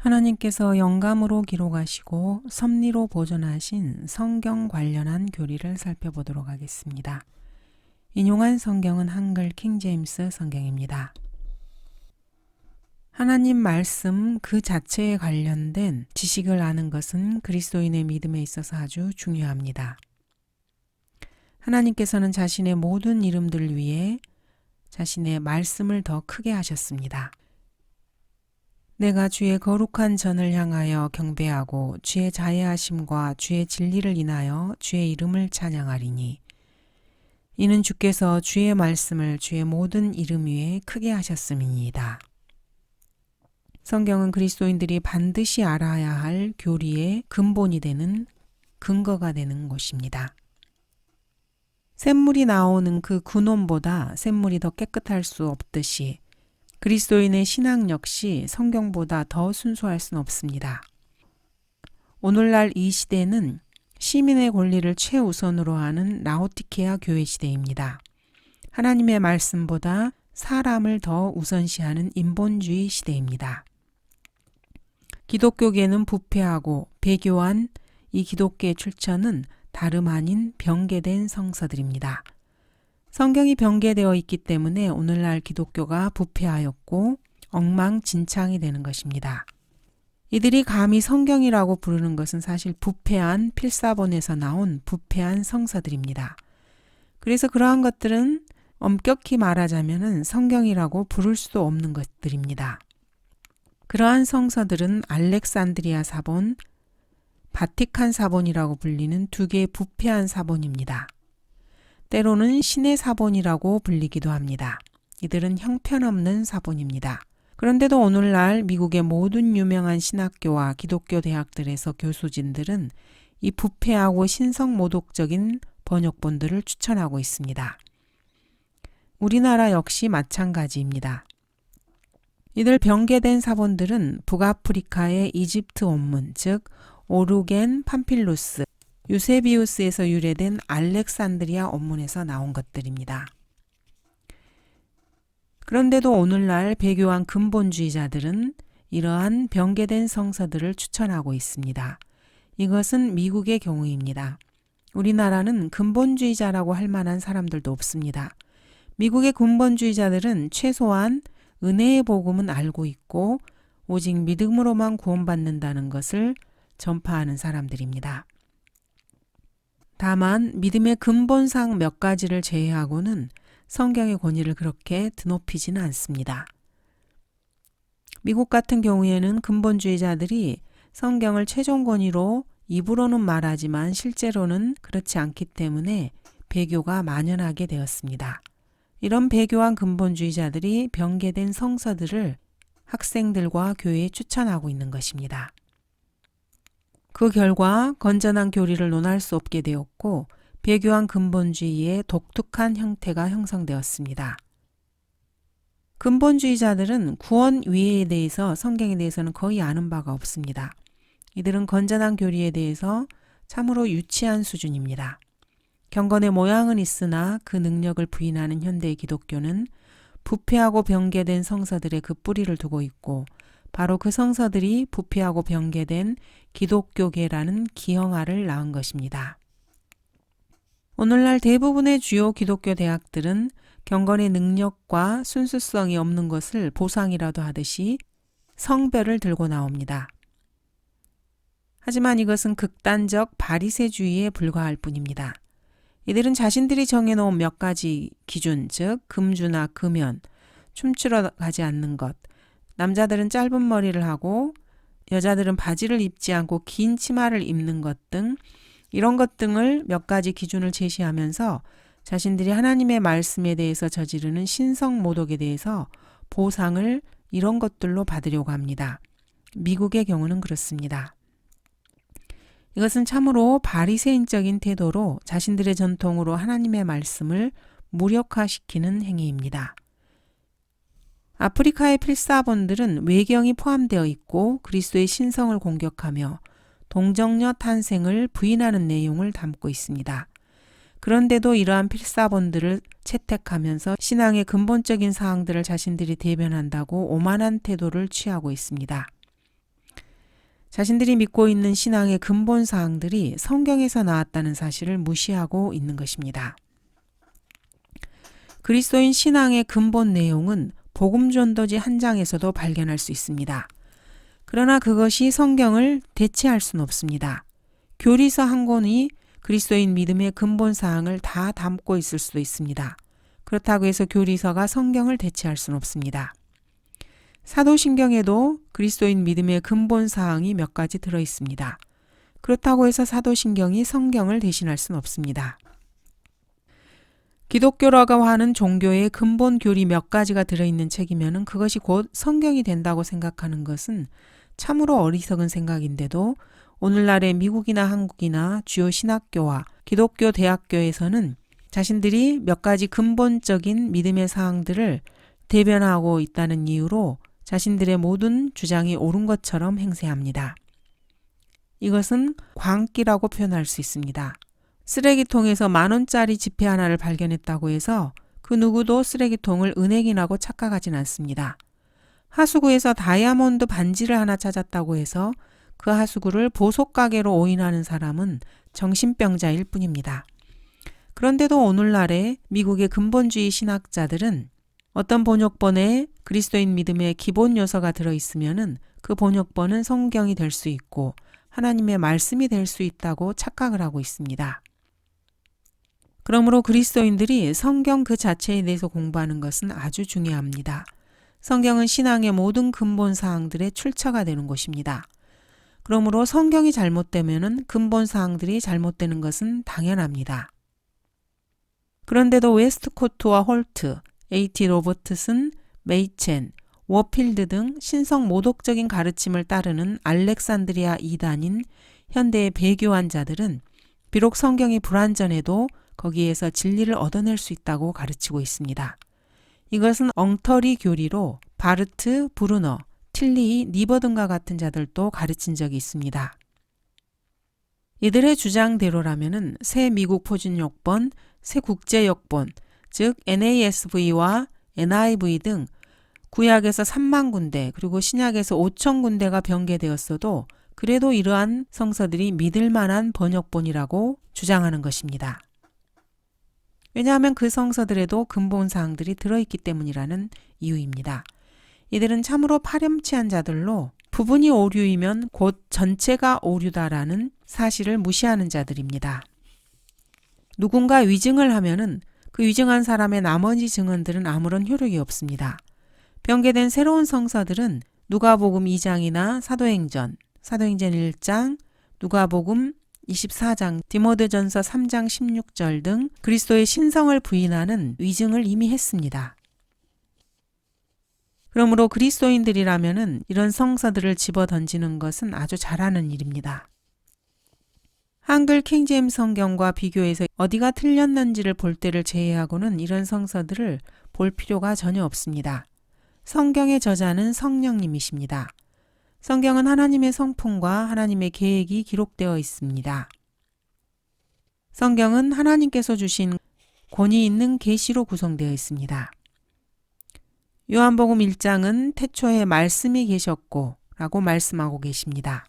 하나님께서 영감으로 기록하시고 섭리로 보존하신 성경 관련한 교리를 살펴보도록 하겠습니다. 인용한 성경은 한글 킹제임스 성경입니다. 하나님 말씀 그 자체에 관련된 지식을 아는 것은 그리스도인의 믿음에 있어서 아주 중요합니다. 하나님께서는 자신의 모든 이름들 위해 자신의 말씀을 더 크게 하셨습니다. 내가 주의 거룩한 전을 향하여 경배하고 주의 자애하심과 주의 진리를 인하여 주의 이름을 찬양하리니 이는 주께서 주의 말씀을 주의 모든 이름 위에 크게 하셨음이니이다. 성경은 그리스도인들이 반드시 알아야 할 교리의 근본이 되는 근거가 되는 곳입니다. 샘물이 나오는 그 근원보다 샘물이 더 깨끗할 수 없듯이 그리스도인의 신앙 역시 성경보다 더 순수할 수는 없습니다. 오늘날 이 시대는 시민의 권리를 최우선으로 하는 라오디케아 교회 시대입니다. 하나님의 말씀보다 사람을 더 우선시하는 인본주의 시대입니다. 기독교계는 부패하고 배교한 이 기독교의 출처는 다름 아닌 병개된 성서들입니다. 성경이 병개되어 있기 때문에 오늘날 기독교가 부패하였고 엉망진창이 되는 것입니다. 이들이 감히 성경이라고 부르는 것은 사실 부패한 필사본에서 나온 부패한 성서들입니다. 그래서 그러한 것들은 엄격히 말하자면 성경이라고 부를 수도 없는 것들입니다. 그러한 성서들은 알렉산드리아 사본, 바티칸 사본이라고 불리는 두 개의 부패한 사본입니다. 때로는 신의 사본이라고 불리기도 합니다. 이들은 형편없는 사본입니다. 그런데도 오늘날 미국의 모든 유명한 신학교와 기독교 대학들에서 교수진들은 이 부패하고 신성모독적인 번역본들을 추천하고 있습니다. 우리나라 역시 마찬가지입니다. 이들 병개된 사본들은 북아프리카의 이집트 원문, 즉 오르겐 팜필루스, 유세비우스에서 유래된 알렉산드리아 원문에서 나온 것들입니다. 그런데도 오늘날 배교한 근본주의자들은 이러한 병개된 성서들을 추천하고 있습니다. 이것은 미국의 경우입니다. 우리나라는 근본주의자라고 할 만한 사람들도 없습니다. 미국의 근본주의자들은 최소한 은혜의 복음은 알고 있고 오직 믿음으로만 구원받는다는 것을 전파하는 사람들입니다. 다만 믿음의 근본상 몇 가지를 제외하고는 성경의 권위를 그렇게 드높이지는 않습니다. 미국 같은 경우에는 근본주의자들이 성경을 최종 권위로 입으로는 말하지만 실제로는 그렇지 않기 때문에 배교가 만연하게 되었습니다. 이런 배교한 근본주의자들이 병개된 성서들을 학생들과 교회에 추천하고 있는 것입니다. 그 결과 건전한 교리를 논할 수 없게 되었고 배교한 근본주의의 독특한 형태가 형성되었습니다. 근본주의자들은 구원 위에 대해서 성경에 대해서는 거의 아는 바가 없습니다. 이들은 건전한 교리에 대해서 참으로 유치한 수준입니다. 경건의 모양은 있으나 그 능력을 부인하는 현대의 기독교는 부패하고 병개된 성서들의 그 뿌리를 두고 있고 바로 그 성서들이 부패하고 병개된 기독교계라는 기형아를 낳은 것입니다. 오늘날 대부분의 주요 기독교 대학들은 경건의 능력과 순수성이 없는 것을 보상이라도 하듯이 성별을 들고 나옵니다. 하지만 이것은 극단적 바리새주의에 불과할 뿐입니다. 이들은 자신들이 정해놓은 몇 가지 기준, 즉 금주나 금연, 춤추러 가지 않는 것, 남자들은 짧은 머리를 하고 여자들은 바지를 입지 않고 긴 치마를 입는 것 등 이런 것 등을 몇 가지 기준을 제시하면서 자신들이 하나님의 말씀에 대해서 저지르는 신성모독에 대해서 보상을 이런 것들로 받으려고 합니다. 미국의 경우는 그렇습니다. 이것은 참으로 바리새인적인 태도로 자신들의 전통으로 하나님의 말씀을 무력화시키는 행위입니다. 아프리카의 필사본들은 외경이 포함되어 있고 그리스도의 신성을 공격하며 동정녀 탄생을 부인하는 내용을 담고 있습니다. 그런데도 이러한 필사본들을 채택하면서 신앙의 근본적인 사항들을 자신들이 대변한다고 오만한 태도를 취하고 있습니다. 자신들이 믿고 있는 신앙의 근본 사항들이 성경에서 나왔다는 사실을 무시하고 있는 것입니다. 그리스도인 신앙의 근본 내용은 복음 전도지 한 장에서도 발견할 수 있습니다. 그러나 그것이 성경을 대체할 수는 없습니다. 교리서 한 권이 그리스도인 믿음의 근본 사항을 다 담고 있을 수도 있습니다. 그렇다고 해서 교리서가 성경을 대체할 수는 없습니다. 사도신경에도 그리스도인 믿음의 근본 사항이 몇 가지 들어 있습니다. 그렇다고 해서 사도신경이 성경을 대신할 수는 없습니다. 기독교라고 하는 종교의 근본 교리 몇 가지가 들어있는 책이면 그것이 곧 성경이 된다고 생각하는 것은 참으로 어리석은 생각인데도 오늘날의 미국이나 한국이나 주요 신학교와 기독교 대학교에서는 자신들이 몇 가지 근본적인 믿음의 사항들을 대변하고 있다는 이유로 자신들의 모든 주장이 옳은 것처럼 행세합니다. 이것은 광기라고 표현할 수 있습니다. 쓰레기통에서 10,000원짜리 지폐 하나를 발견했다고 해서 그 누구도 쓰레기통을 은행이라고 착각하진 않습니다. 하수구에서 다이아몬드 반지를 하나 찾았다고 해서 그 하수구를 보석가게로 오인하는 사람은 정신병자일 뿐입니다. 그런데도 오늘날의 미국의 근본주의 신학자들은 어떤 번역본에 그리스도인 믿음의 기본 요소가 들어있으면 그 번역본은 성경이 될 수 있고 하나님의 말씀이 될 수 있다고 착각을 하고 있습니다. 그러므로 그리스도인들이 성경 그 자체에 대해서 공부하는 것은 아주 중요합니다. 성경은 신앙의 모든 근본 사항들의 출처가 되는 곳입니다. 그러므로 성경이 잘못되면 근본 사항들이 잘못되는 것은 당연합니다. 그런데도 웨스트코트와 홀트, A.T. 로버트슨, 메이첸, 워필드 등 신성 모독적인 가르침을 따르는 알렉산드리아 이단인 현대의 배교환자들은 비록 성경이 불완전해도 거기에서 진리를 얻어낼 수 있다고 가르치고 있습니다. 이것은 엉터리 교리로 바르트, 브루너, 틸리, 니버 등과 같은 자들도 가르친 적이 있습니다. 이들의 주장대로라면 새 미국 표준역본, 새 국제역본, 즉 NASV와 NIV 등 구약에서 3만 군데 그리고 신약에서 5천 군데가 변개되었어도 그래도 이러한 성서들이 믿을 만한 번역본이라고 주장하는 것입니다. 왜냐하면 그 성서들에도 근본 사항들이 들어있기 때문이라는 이유입니다. 이들은 참으로 파렴치한 자들로 부분이 오류이면 곧 전체가 오류다라는 사실을 무시하는 자들입니다. 누군가 위증을 하면은 그 위증한 사람의 나머지 증언들은 아무런 효력이 없습니다. 변개된 새로운 성서들은 누가복음 2장이나 사도행전 1장, 누가복음 24장, 디모데전서 3장 16절 등 그리스도의 신성을 부인하는 위증을 이미 했습니다. 그러므로 그리스도인들이라면은 이런 성서들을 집어던지는 것은 아주 잘하는 일입니다. 한글 킹제임스 성경과 비교해서 어디가 틀렸는지를 볼 때를 제외하고는 이런 성서들을 볼 필요가 전혀 없습니다. 성경의 저자는 성령님이십니다. 성경은 하나님의 성품과 하나님의 계획이 기록되어 있습니다. 성경은 하나님께서 주신 권위 있는 계시로 구성되어 있습니다. 요한복음 1장은 태초에 말씀이 계셨고 라고 말씀하고 계십니다.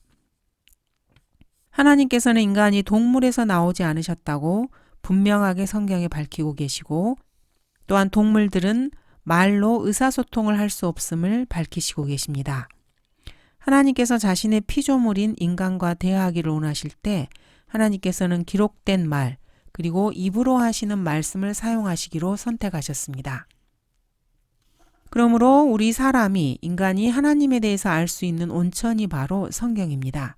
하나님께서는 인간이 동물에서 나오지 않으셨다고 분명하게 성경에 밝히고 계시고 또한 동물들은 말로 의사소통을 할 수 없음을 밝히시고 계십니다. 하나님께서 자신의 피조물인 인간과 대화하기를 원하실 때 하나님께서는 기록된 말 그리고 입으로 하시는 말씀을 사용하시기로 선택하셨습니다. 그러므로 우리 사람이 인간이 하나님에 대해서 알 수 있는 온천이 바로 성경입니다.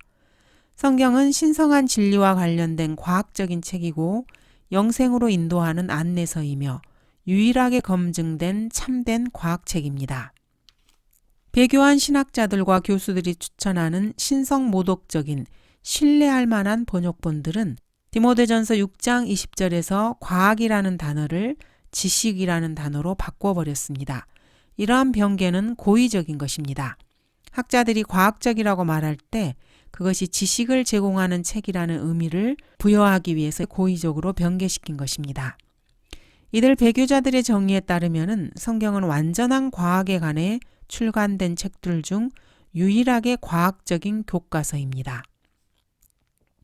성경은 신성한 진리와 관련된 과학적인 책이고 영생으로 인도하는 안내서이며 유일하게 검증된 참된 과학책입니다. 배교한 신학자들과 교수들이 추천하는 신성 모독적인 신뢰할 만한 번역본들은 디모데전서 6장 20절에서 과학이라는 단어를 지식이라는 단어로 바꿔버렸습니다. 이러한 변개는 고의적인 것입니다. 학자들이 과학적이라고 말할 때 그것이 지식을 제공하는 책이라는 의미를 부여하기 위해서 고의적으로 변개시킨 것입니다. 이들 배교자들의 정의에 따르면 성경은 완전한 과학에 관해 출간된 책들 중 유일하게 과학적인 교과서입니다.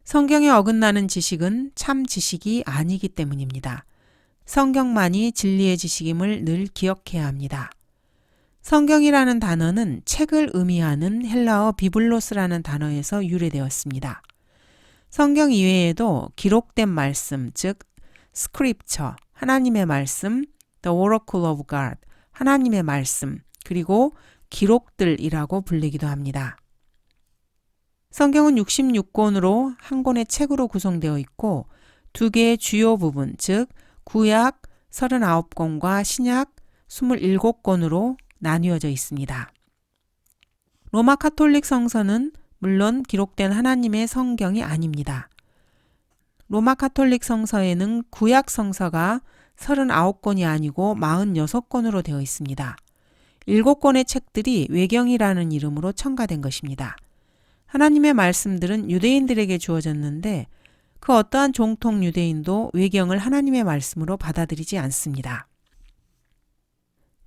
성경에 어긋나는 지식은 참 지식이 아니기 때문입니다. 성경만이 진리의 지식임을 늘 기억해야 합니다. 성경이라는 단어는 책을 의미하는 헬라어 비블로스라는 단어에서 유래되었습니다. 성경 이외에도 기록된 말씀, 즉 스크립처, 하나님의 말씀, The Oracle of God, 하나님의 말씀, 그리고 기록들이라고 불리기도 합니다. 성경은 66권으로 한 권의 책으로 구성되어 있고 두 개의 주요 부분, 즉 구약 39권과 신약 27권으로 나뉘어져 있습니다. 로마 카톨릭 성서는 물론 기록된 하나님의 성경이 아닙니다. 로마 카톨릭 성서에는 구약 성서가 39권이 아니고 46권으로 되어 있습니다. 7권의 책들이 외경이라는 이름으로 첨가된 것입니다. 하나님의 말씀들은 유대인들에게 주어졌는데 그 어떠한 정통 유대인도 외경을 하나님의 말씀으로 받아들이지 않습니다.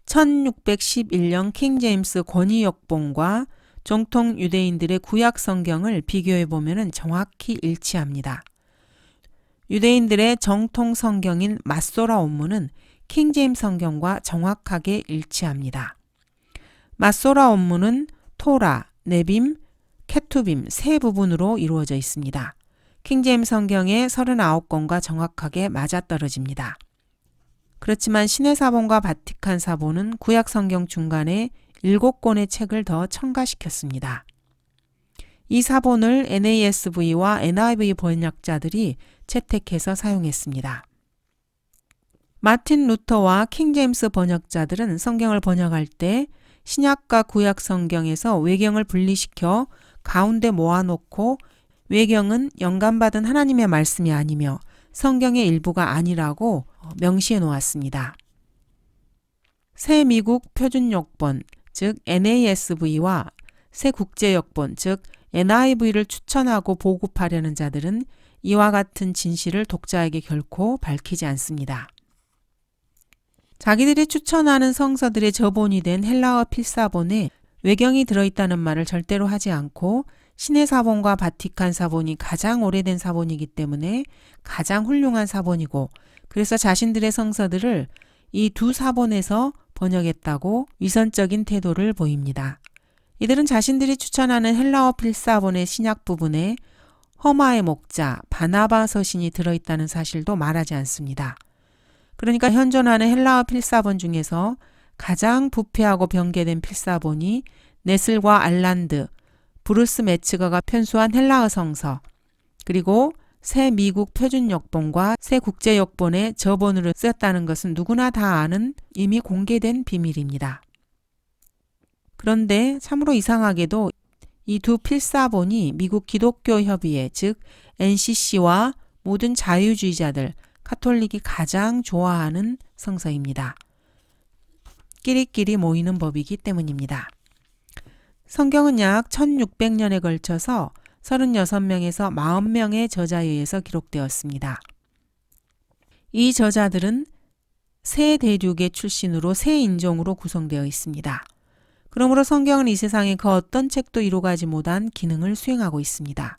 1611년 킹제임스 권위역본과 정통 유대인들의 구약 성경을 비교해 보면 정확히 일치합니다. 유대인들의 정통 성경인 맛소라 원문은 킹제임스 성경과 정확하게 일치합니다. 맛소라 원문은 토라, 네빔, 케투빔 세 부분으로 이루어져 있습니다. 킹제임스 성경의 39권과 정확하게 맞아떨어집니다. 그렇지만 신의 사본과 바티칸 사본은 구약 성경 중간에 7권의 책을 더 첨가시켰습니다. 이 사본을 NASV와 NIV 번역자들이 채택해서 사용했습니다. 마틴 루터와 킹제임스 번역자들은 성경을 번역할 때 신약과 구약 성경에서 외경을 분리시켜 가운데 모아놓고 외경은 영감받은 하나님의 말씀이 아니며 성경의 일부가 아니라고 명시해 놓았습니다. 새 미국 표준역본, 즉 NASV와 새 국제역본, 즉 NIV를 추천하고 보급하려는 자들은 이와 같은 진실을 독자에게 결코 밝히지 않습니다. 자기들이 추천하는 성서들의 저본이 된 헬라어 필사본에 외경이 들어있다는 말을 절대로 하지 않고 신의 사본과 바티칸 사본이 가장 오래된 사본이기 때문에 가장 훌륭한 사본이고 그래서 자신들의 성서들을 이 두 사본에서 번역했다고 위선적인 태도를 보입니다. 이들은 자신들이 추천하는 헬라어 필사본의 신약 부분에 허마의 목자, 바나바 서신이 들어있다는 사실도 말하지 않습니다. 그러니까 현존하는 헬라어 필사본 중에서 가장 부패하고 변개된 필사본이 네슬과 알란드, 브루스 메츠거가 편수한 헬라어 성서, 그리고 새 미국 표준역본과 새 국제역본의 저본으로 쓰였다는 것은 누구나 다 아는 이미 공개된 비밀입니다. 그런데 참으로 이상하게도 이 두 필사본이 미국 기독교 협의회, 즉 NCC와 모든 자유주의자들, 카톨릭이 가장 좋아하는 성서입니다. 끼리끼리 모이는 법이기 때문입니다. 성경은 약 1600년에 걸쳐서 36명에서 40명의 저자에 의해서 기록되었습니다. 이 저자들은 새 대륙의 출신으로 새 인종으로 구성되어 있습니다. 그러므로 성경은 이 세상에 그 어떤 책도 이루어가지 못한 기능을 수행하고 있습니다.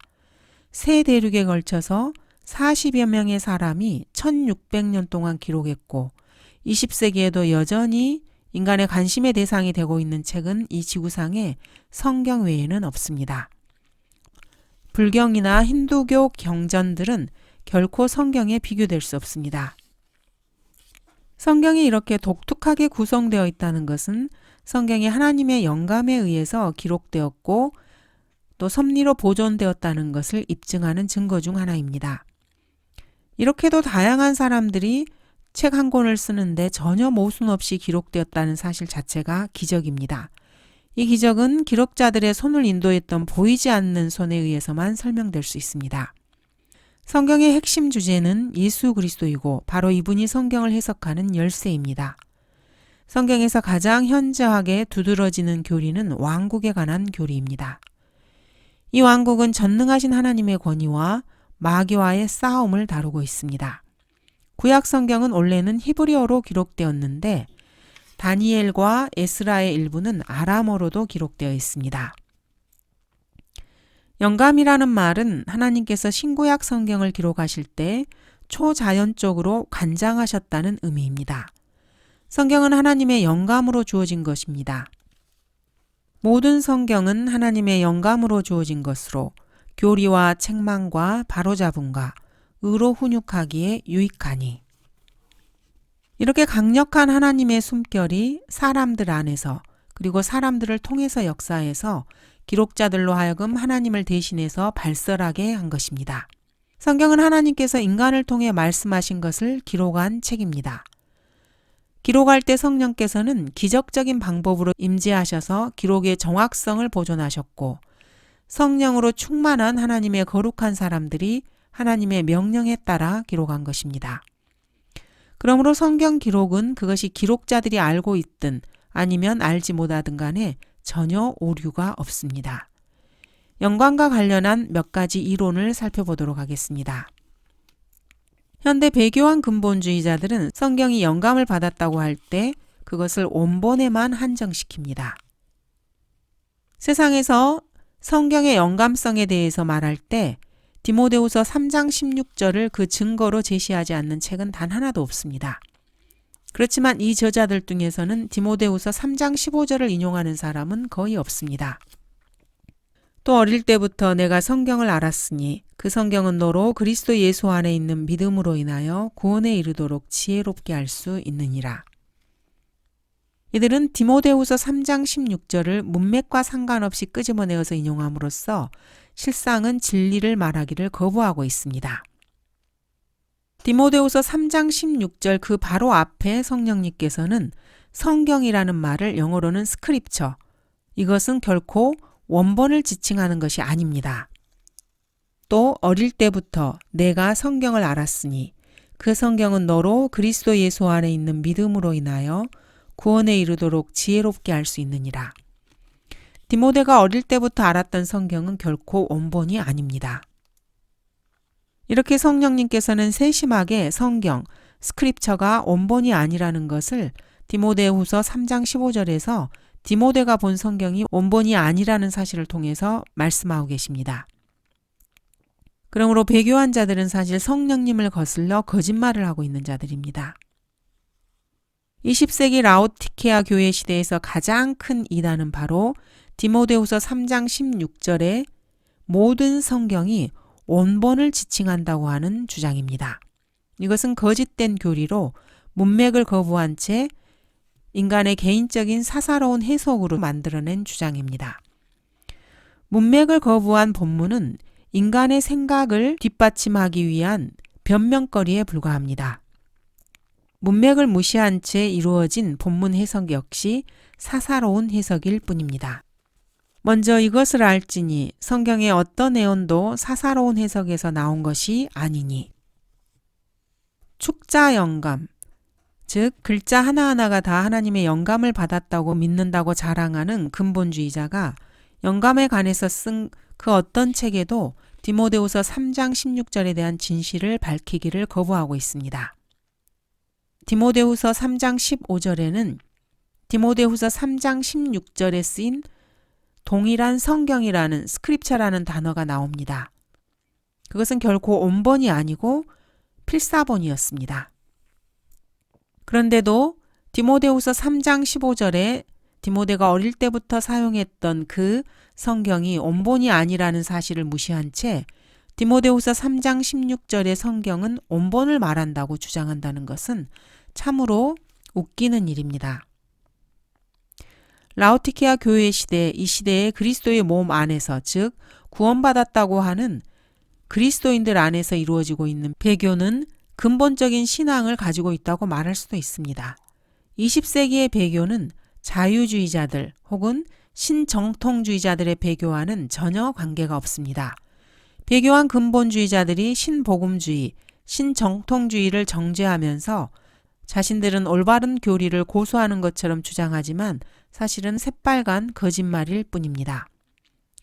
새 대륙에 걸쳐서 40여 명의 사람이 1600년 동안 기록했고 20세기에도 여전히 인간의 관심의 대상이 되고 있는 책은 이 지구상에 성경 외에는 없습니다. 불경이나 힌두교 경전들은 결코 성경에 비교될 수 없습니다. 성경이 이렇게 독특하게 구성되어 있다는 것은 성경이 하나님의 영감에 의해서 기록되었고 또 섭리로 보존되었다는 것을 입증하는 증거 중 하나입니다. 이렇게도 다양한 사람들이 책 한 권을 쓰는데 전혀 모순 없이 기록되었다는 사실 자체가 기적입니다. 이 기적은 기록자들의 손을 인도했던 보이지 않는 손에 의해서만 설명될 수 있습니다. 성경의 핵심 주제는 예수 그리스도이고 바로 이분이 성경을 해석하는 열쇠입니다. 성경에서 가장 현저하게 두드러지는 교리는 왕국에 관한 교리입니다. 이 왕국은 전능하신 하나님의 권위와 마귀와의 싸움을 다루고 있습니다. 구약 성경은 원래는 히브리어로 기록되었는데 다니엘과 에스라의 일부는 아람어로도 기록되어 있습니다. 영감이라는 말은 하나님께서 신구약 성경을 기록하실 때 초자연적으로 관장하셨다는 의미입니다. 성경은 하나님의 영감으로 주어진 것입니다. 모든 성경은 하나님의 영감으로 주어진 것으로 교리와 책망과 바로잡음과 의로 훈육하기에 유익하니. 이렇게 강력한 하나님의 숨결이 사람들 안에서 그리고 사람들을 통해서 역사해서 기록자들로 하여금 하나님을 대신해서 발설하게 한 것입니다. 성경은 하나님께서 인간을 통해 말씀하신 것을 기록한 책입니다. 기록할 때 성령께서는 기적적인 방법으로 임재하셔서 기록의 정확성을 보존하셨고 성령으로 충만한 하나님의 거룩한 사람들이 하나님의 명령에 따라 기록한 것입니다. 그러므로 성경 기록은 그것이 기록자들이 알고 있든 아니면 알지 못하든 간에 전혀 오류가 없습니다. 영광과 관련한 몇 가지 이론을 살펴보도록 하겠습니다. 현대 배교한 근본주의자들은 성경이 영감을 받았다고 할 때 그것을 원본에만 한정시킵니다. 세상에서 성경의 영감성에 대해서 말할 때 디모데후서 3장 16절을 그 증거로 제시하지 않는 책은 단 하나도 없습니다. 그렇지만 이 저자들 중에서는 디모데후서 3장 15절을 인용하는 사람은 거의 없습니다. 또 어릴 때부터 내가 성경을 알았으니 그 성경은 너로 그리스도 예수 안에 있는 믿음으로 인하여 구원에 이르도록 지혜롭게 할 수 있느니라. 이들은 디모데후서 3장 16절을 문맥과 상관없이 끄집어내어서 인용함으로써 실상은 진리를 말하기를 거부하고 있습니다. 디모데후서 3장 16절 그 바로 앞에 성령님께서는 성경이라는 말을 영어로는 스크립처, 이것은 결코 원본을 지칭하는 것이 아닙니다. 또 어릴 때부터 내가 성경을 알았으니 그 성경은 너로 그리스도 예수 안에 있는 믿음으로 인하여 구원에 이르도록 지혜롭게 할 수 있느니라. 디모데가 어릴 때부터 알았던 성경은 결코 원본이 아닙니다. 이렇게 성령님께서는 세심하게 성경, 스크립처가 원본이 아니라는 것을 디모데후서 3장 15절에서 디모데가 본 성경이 원본이 아니라는 사실을 통해서 말씀하고 계십니다. 그러므로 배교한 자들은 사실 성령님을 거슬러 거짓말을 하고 있는 자들입니다. 20세기 라오디케아 교회 시대에서 가장 큰 이단은 바로 디모데후서 3장 16절에 모든 성경이 원본을 지칭한다고 하는 주장입니다. 이것은 거짓된 교리로 문맥을 거부한 채 인간의 개인적인 사사로운 해석으로 만들어낸 주장입니다. 문맥을 거부한 본문은 인간의 생각을 뒷받침하기 위한 변명거리에 불과합니다. 문맥을 무시한 채 이루어진 본문 해석 역시 사사로운 해석일 뿐입니다. 먼저 이것을 알지니 성경의 어떤 내용도 사사로운 해석에서 나온 것이 아니니. 축자 영감, 즉 글자 하나하나가 다 하나님의 영감을 받았다고 믿는다고 자랑하는 근본주의자가 영감에 관해서 쓴 그 어떤 책에도 디모데후서 3장 16절에 대한 진실을 밝히기를 거부하고 있습니다. 디모데후서 3장 15절에는 디모데후서 3장 16절에 쓰인 동일한 성경이라는 스크립처라는 단어가 나옵니다. 그것은 결코 원본이 아니고 필사본이었습니다. 그런데도 디모데후서 3장 15절에 디모데가 어릴 때부터 사용했던 그 성경이 원본이 아니라는 사실을 무시한 채 디모데후서 3장 16절의 성경은 원본을 말한다고 주장한다는 것은 참으로 웃기는 일입니다. 라오디케아 교회 시대, 이 시대의 그리스도의 몸 안에서, 즉 구원받았다고 하는 그리스도인들 안에서 이루어지고 있는 배교는 근본적인 신앙을 가지고 있다고 말할 수도 있습니다. 20세기의 배교는 자유주의자들 혹은 신정통주의자들의 배교와는 전혀 관계가 없습니다. 배교한 근본주의자들이 신복음주의, 신정통주의를 정죄하면서 자신들은 올바른 교리를 고수하는 것처럼 주장하지만 사실은 새빨간 거짓말일 뿐입니다.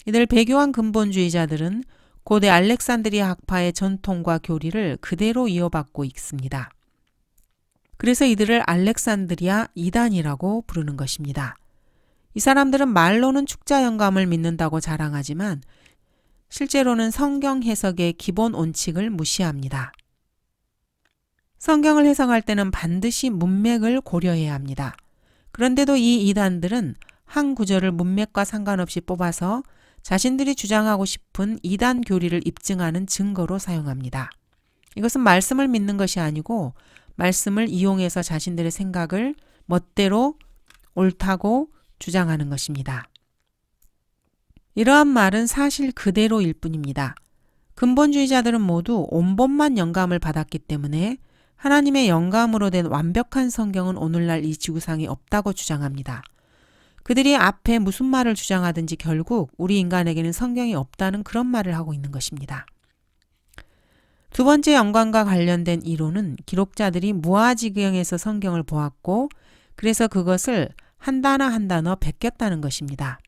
이들 배교한 근본주의자들은 고대 알렉산드리아 학파의 전통과 교리를 그대로 이어받고 있습니다. 그래서 이들을 알렉산드리아 이단이라고 부르는 것입니다. 이 사람들은 말로는 축자 영감을 믿는다고 자랑하지만 실제로는 성경 해석의 기본 원칙을 무시합니다. 성경을 해석할 때는 반드시 문맥을 고려해야 합니다. 그런데도 이 이단들은 한 구절을 문맥과 상관없이 뽑아서 자신들이 주장하고 싶은 이단 교리를 입증하는 증거로 사용합니다. 이것은 말씀을 믿는 것이 아니고 말씀을 이용해서 자신들의 생각을 멋대로 옳다고 주장하는 것입니다. 이러한 말은 사실 그대로일 뿐입니다. 근본주의자들은 모두 온본만 영감을 받았기 때문에 하나님의 영감으로 된 완벽한 성경은 오늘날 이 지구상에 없다고 주장합니다. 그들이 앞에 무슨 말을 주장하든지 결국 우리 인간에게는 성경이 없다는 그런 말을 하고 있는 것입니다. 두 번째 영감과 관련된 이론은 기록자들이 무아지경에서 성경을 보았고 그래서 그것을 한 단어 한 단어 베꼈다는 것입니다.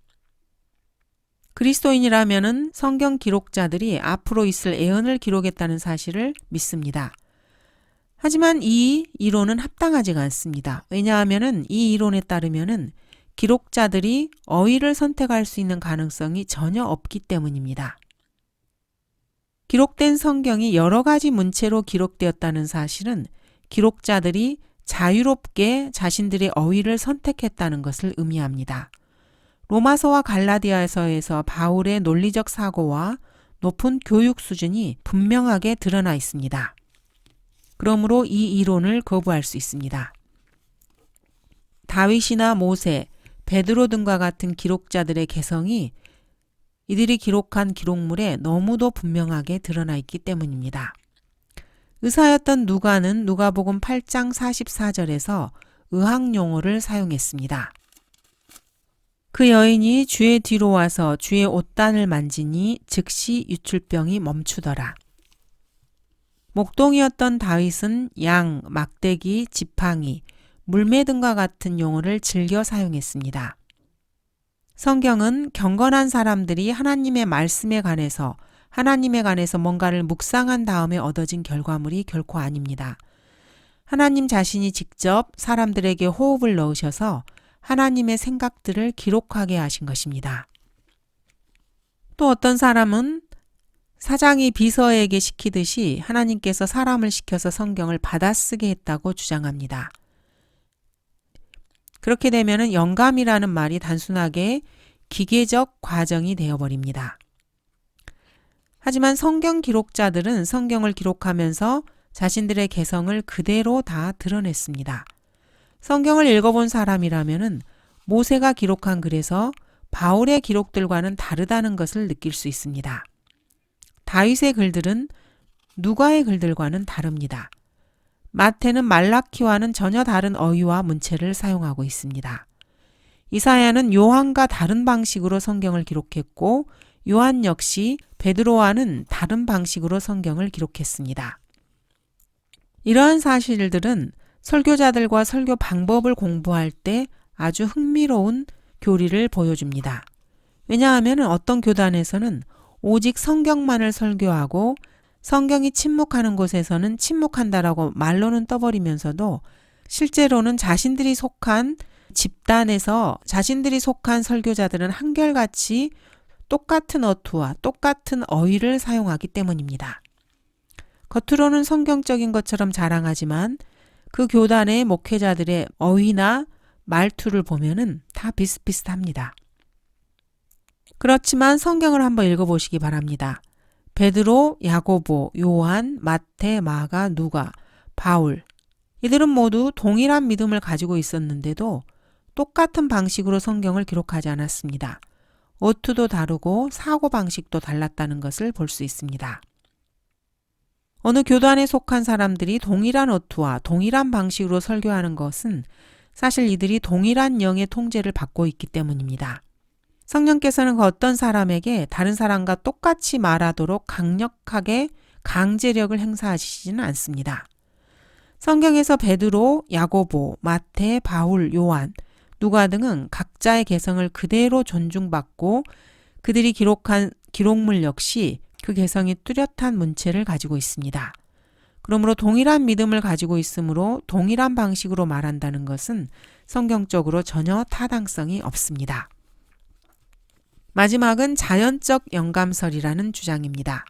그리스도인이라면은 성경 기록자들이 앞으로 있을 애언을 기록했다는 사실을 믿습니다. 하지만 이 이론은 합당하지가 않습니다. 왜냐하면은 이 이론에 따르면은 기록자들이 어휘를 선택할 수 있는 가능성이 전혀 없기 때문입니다. 기록된 성경이 여러 가지 문체로 기록되었다는 사실은 기록자들이 자유롭게 자신들의 어휘를 선택했다는 것을 의미합니다. 로마서와 갈라디아서에서 바울의 논리적 사고와 높은 교육 수준이 분명하게 드러나 있습니다. 그러므로 이 이론을 거부할 수 있습니다. 다윗이나 모세, 베드로 등과 같은 기록자들의 개성이 이들이 기록한 기록물에 너무도 분명하게 드러나 있기 때문입니다. 의사였던 누가는 누가복음 8장 44절에서 의학 용어를 사용했습니다. 그 여인이 주의 뒤로 와서 주의 옷단을 만지니 즉시 유출병이 멈추더라. 목동이었던 다윗은 양, 막대기, 지팡이, 물매 등과 같은 용어를 즐겨 사용했습니다. 성경은 경건한 사람들이 하나님의 말씀에 관해서 뭔가를 묵상한 다음에 얻어진 결과물이 결코 아닙니다. 하나님 자신이 직접 사람들에게 호흡을 넣으셔서 하나님의 생각들을 기록하게 하신 것입니다. 또 어떤 사람은 사장이 비서에게 시키듯이 하나님께서 사람을 시켜서 성경을 받아쓰게 했다고 주장합니다. 그렇게 되면 영감이라는 말이 단순하게 기계적 과정이 되어버립니다. 하지만 성경 기록자들은 성경을 기록하면서 자신들의 개성을 그대로 다 드러냈습니다. 성경을 읽어본 사람이라면 모세가 기록한 글에서 바울의 기록들과는 다르다는 것을 느낄 수 있습니다. 다윗의 글들은 누가의 글들과는 다릅니다. 마태는 말라키와는 전혀 다른 어휘와 문체를 사용하고 있습니다. 이사야는 요한과 다른 방식으로 성경을 기록했고 요한 역시 베드로와는 다른 방식으로 성경을 기록했습니다. 이러한 사실들은 설교자들과 설교 방법을 공부할 때 아주 흥미로운 교리를 보여줍니다. 왜냐하면 어떤 교단에서는 오직 성경만을 설교하고 성경이 침묵하는 곳에서는 침묵한다라고 말로는 떠버리면서도 실제로는 자신들이 속한 집단에서 자신들이 속한 설교자들은 한결같이 똑같은 어투와 똑같은 어휘를 사용하기 때문입니다. 겉으로는 성경적인 것처럼 자랑하지만 그 교단의 목회자들의 어휘나 말투를 보면은 다 비슷비슷합니다. 그렇지만 성경을 한번 읽어보시기 바랍니다. 베드로, 야고보, 요한, 마태, 마가, 누가, 바울 이들은 모두 동일한 믿음을 가지고 있었는데도 똑같은 방식으로 성경을 기록하지 않았습니다. 어투도 다르고 사고방식도 달랐다는 것을 볼 수 있습니다. 어느 교단에 속한 사람들이 동일한 어투와 동일한 방식으로 설교하는 것은 사실 이들이 동일한 영의 통제를 받고 있기 때문입니다. 성령께서는 그 어떤 사람에게 다른 사람과 똑같이 말하도록 강력하게 강제력을 행사하시지는 않습니다. 성경에서 베드로, 야고보, 마태, 바울, 요한, 누가 등은 각자의 개성을 그대로 존중받고 그들이 기록한 기록물 역시 그 개성이 뚜렷한 문체를 가지고 있습니다. 그러므로 동일한 믿음을 가지고 있으므로 동일한 방식으로 말한다는 것은 성경적으로 전혀 타당성이 없습니다. 마지막은 자연적 영감설이라는 주장입니다.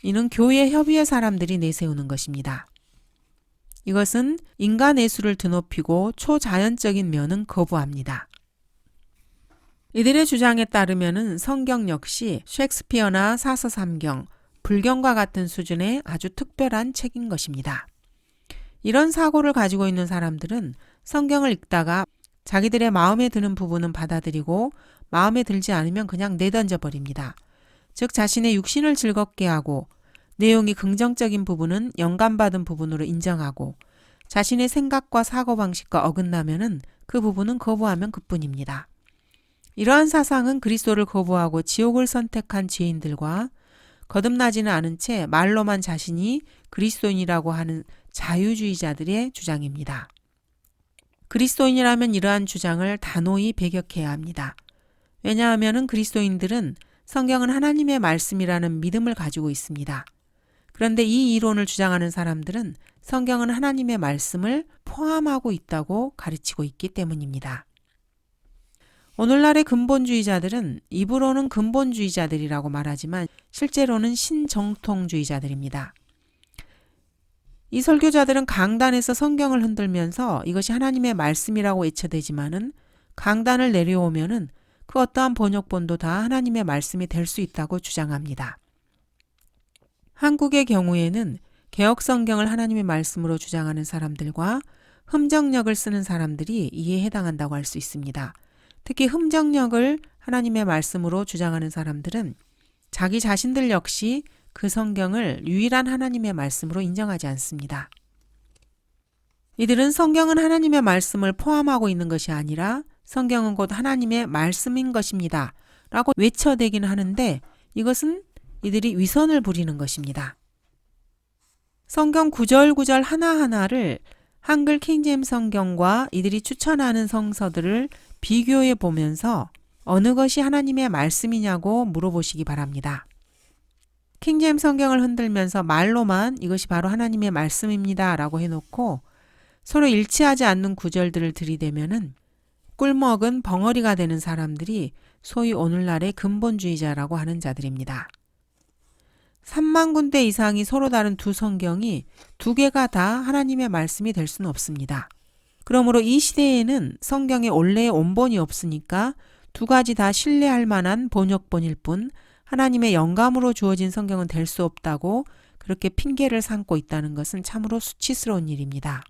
이는 교회 협의회 사람들이 내세우는 것입니다. 이것은 인간 예술을 드높이고 초자연적인 면은 거부합니다. 이들의 주장에 따르면 성경 역시 셰익스피어나 사서삼경, 불경과 같은 수준의 아주 특별한 책인 것입니다. 이런 사고를 가지고 있는 사람들은 성경을 읽다가 자기들의 마음에 드는 부분은 받아들이고 마음에 들지 않으면 그냥 내던져 버립니다. 즉 자신의 육신을 즐겁게 하고 내용이 긍정적인 부분은 영감받은 부분으로 인정하고 자신의 생각과 사고방식과 어긋나면은 그 부분은 거부하면 그뿐입니다. 이러한 사상은 그리스도를 거부하고 지옥을 선택한 죄인들과 거듭나지는 않은 채 말로만 자신이 그리스도인이라고 하는 자유주의자들의 주장입니다. 그리스도인이라면 이러한 주장을 단호히 배격해야 합니다. 왜냐하면 그리스도인들은 성경은 하나님의 말씀이라는 믿음을 가지고 있습니다. 그런데 이 이론을 주장하는 사람들은 성경은 하나님의 말씀을 포함하고 있다고 가르치고 있기 때문입니다. 오늘날의 근본주의자들은 입으로는 근본주의자들이라고 말하지만 실제로는 신정통주의자들입니다. 이 설교자들은 강단에서 성경을 흔들면서 이것이 하나님의 말씀이라고 외쳐대지만은 강단을 내려오면은 그 어떠한 번역본도 다 하나님의 말씀이 될 수 있다고 주장합니다. 한국의 경우에는 개역 성경을 하나님의 말씀으로 주장하는 사람들과 흠정력을 쓰는 사람들이 이에 해당한다고 할 수 있습니다. 특히 흠정력을 하나님의 말씀으로 주장하는 사람들은 자기 자신들 역시 그 성경을 유일한 하나님의 말씀으로 인정하지 않습니다. 이들은 성경은 하나님의 말씀을 포함하고 있는 것이 아니라 성경은 곧 하나님의 말씀인 것입니다. 라고 외쳐대기는 하는데 이것은 이들이 위선을 부리는 것입니다. 성경 구절구절 하나하나를 한글 킹제임스 성경과 이들이 추천하는 성서들을 비교해 보면서 어느 것이 하나님의 말씀이냐고 물어보시기 바랍니다. 킹제임스 성경을 흔들면서 말로만 이것이 바로 하나님의 말씀입니다 라고 해놓고 서로 일치하지 않는 구절들을 들이대면은 꿀먹은 벙어리가 되는 사람들이 소위 오늘날의 근본주의자라고 하는 자들입니다. 3만 군데 이상이 서로 다른 두 성경이 두 개가 다 하나님의 말씀이 될 수는 없습니다. 그러므로 이 시대에는 성경에 원래의 원본이 없으니까 두 가지 다 신뢰할 만한 번역본일 뿐 하나님의 영감으로 주어진 성경은 될 수 없다고 그렇게 핑계를 삼고 있다는 것은 참으로 수치스러운 일입니다.